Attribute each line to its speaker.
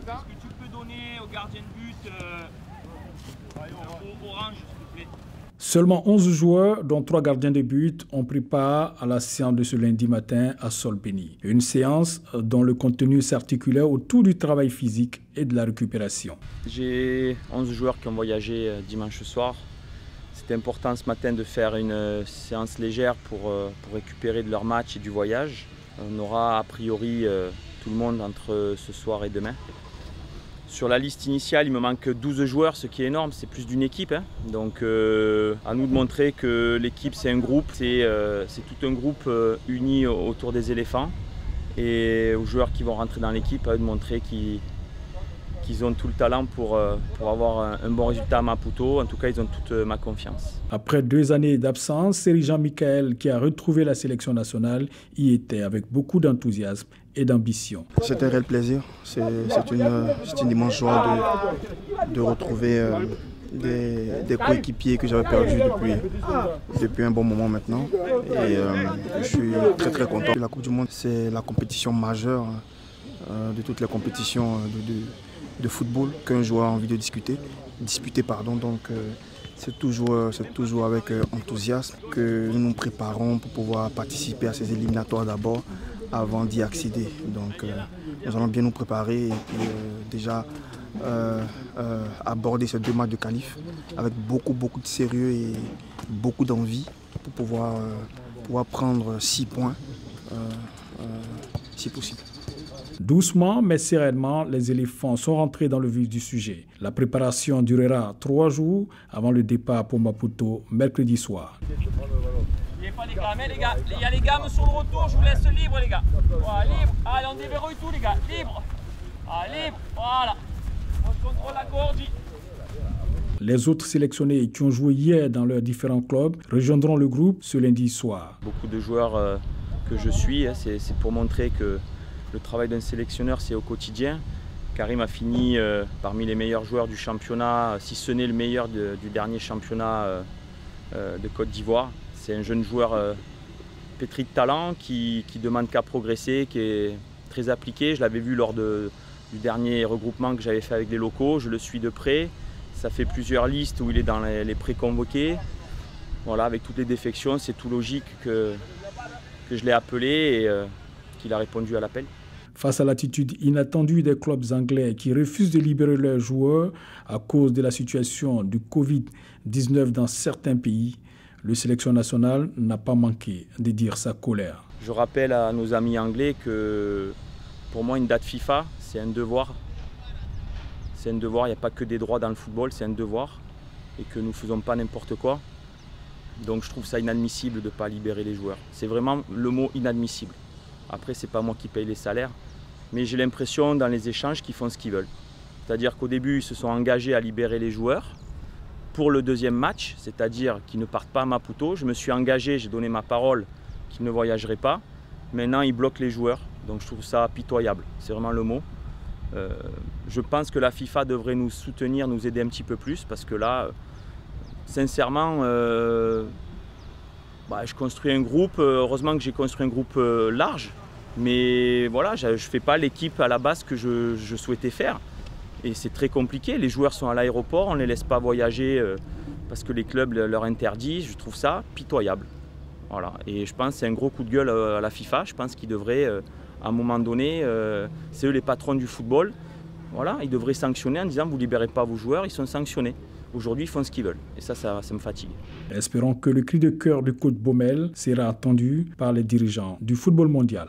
Speaker 1: que tu peux donner au gardien de but orange, s'il te plaît?
Speaker 2: Seulement 11 joueurs, dont 3 gardiens de but, ont pris part à la séance de ce lundi matin à Solbeni. Une séance dont le contenu s'articulait autour du travail physique et de la récupération.
Speaker 3: J'ai 11 joueurs qui ont voyagé dimanche soir. C'était important ce matin de faire une séance légère pour récupérer de leur match et du voyage. On aura a priori tout le monde entre ce soir et demain. Sur la liste initiale, il me manque 12 joueurs, ce qui est énorme, c'est plus d'une équipe. Donc à nous de montrer que l'équipe c'est un groupe, c'est tout un groupe uni autour des éléphants. Et aux joueurs qui vont rentrer dans l'équipe, à eux de montrer qu'ils ont tout le talent pour avoir un bon résultat à Maputo. En tout cas, ils ont toute ma confiance.
Speaker 2: Après 2 années d'absence, c'est Jean-Michel qui a retrouvé la sélection nationale y était avec beaucoup d'enthousiasme et d'ambition.
Speaker 4: C'est un réel plaisir. C'est une immense joie de retrouver des coéquipiers que j'avais perdus depuis un bon moment maintenant. Et je suis très très content. La Coupe du Monde, c'est la compétition majeure de toutes les compétitions de football qu'un joueur a envie de disputer. Donc c'est toujours avec enthousiasme que nous nous préparons pour pouvoir participer à ces éliminatoires d'abord avant d'y accéder. Donc nous allons bien nous préparer et puis déjà aborder ces 2 matchs de qualif avec beaucoup de sérieux et beaucoup d'envie pour pouvoir prendre 6 points si possible.
Speaker 2: Doucement mais sereinement, les éléphants sont rentrés dans le vif du sujet. La préparation durera 3 jours avant le départ pour Maputo mercredi soir.
Speaker 1: Il y a les gammes sur le retour, je vous laisse libre les gars. Voilà, libre. Allez, on déverrouille tout les gars, libre. Allez, libre, voilà. Moi je contrôle la gorge.
Speaker 2: Les autres sélectionnés qui ont joué hier dans leurs différents clubs rejoindront le groupe ce lundi soir.
Speaker 3: Beaucoup de joueurs que je suis, c'est pour montrer que le travail d'un sélectionneur, c'est au quotidien. Karim a fini parmi les meilleurs joueurs du championnat, si ce n'est le meilleur du dernier championnat de Côte d'Ivoire. C'est un jeune joueur pétri de talent qui demande qu'à progresser, qui est très appliqué. Je l'avais vu lors du dernier regroupement que j'avais fait avec les locaux. Je le suis de près. Ça fait plusieurs listes où il est dans les pré-convoqués. Voilà, avec toutes les défections, c'est tout logique que je l'ai appelé et qu'il a répondu à l'appel.
Speaker 2: Face à l'attitude inattendue des clubs anglais qui refusent de libérer leurs joueurs à cause de la situation du Covid-19 dans certains pays, le sélection national n'a pas manqué de dire sa colère.
Speaker 3: Je rappelle à nos amis anglais que pour moi une date FIFA, c'est un devoir. C'est un devoir, il n'y a pas que des droits dans le football, c'est un devoir. Et que nous ne faisons pas n'importe quoi. Donc je trouve ça inadmissible de ne pas libérer les joueurs. C'est vraiment le mot inadmissible. Après, ce n'est pas moi qui paye les salaires. Mais j'ai l'impression dans les échanges qu'ils font ce qu'ils veulent. C'est-à-dire qu'au début, ils se sont engagés à libérer les joueurs pour le deuxième match, c'est-à-dire qu'ils ne partent pas à Maputo. Je me suis engagé, j'ai donné ma parole qu'ils ne voyageraient pas. Maintenant, ils bloquent les joueurs. Donc je trouve ça pitoyable, c'est vraiment le mot. Je pense que la FIFA devrait nous soutenir, nous aider un petit peu plus parce que là, sincèrement, je construis un groupe. Heureusement que j'ai construit un groupe large. Mais voilà, je ne fais pas l'équipe à la base que je souhaitais faire. Et c'est très compliqué. Les joueurs sont à l'aéroport, on ne les laisse pas voyager parce que les clubs leur interdisent. Je trouve ça pitoyable. Voilà. Et je pense que c'est un gros coup de gueule à la FIFA. Je pense qu'ils devraient, à un moment donné, c'est eux les patrons du football. Voilà, ils devraient sanctionner en disant vous ne libérez pas vos joueurs, ils sont sanctionnés. Aujourd'hui, ils font ce qu'ils veulent. Et ça me fatigue.
Speaker 2: Espérons que le cri de cœur du coach Baumel sera entendu par les dirigeants du football mondial.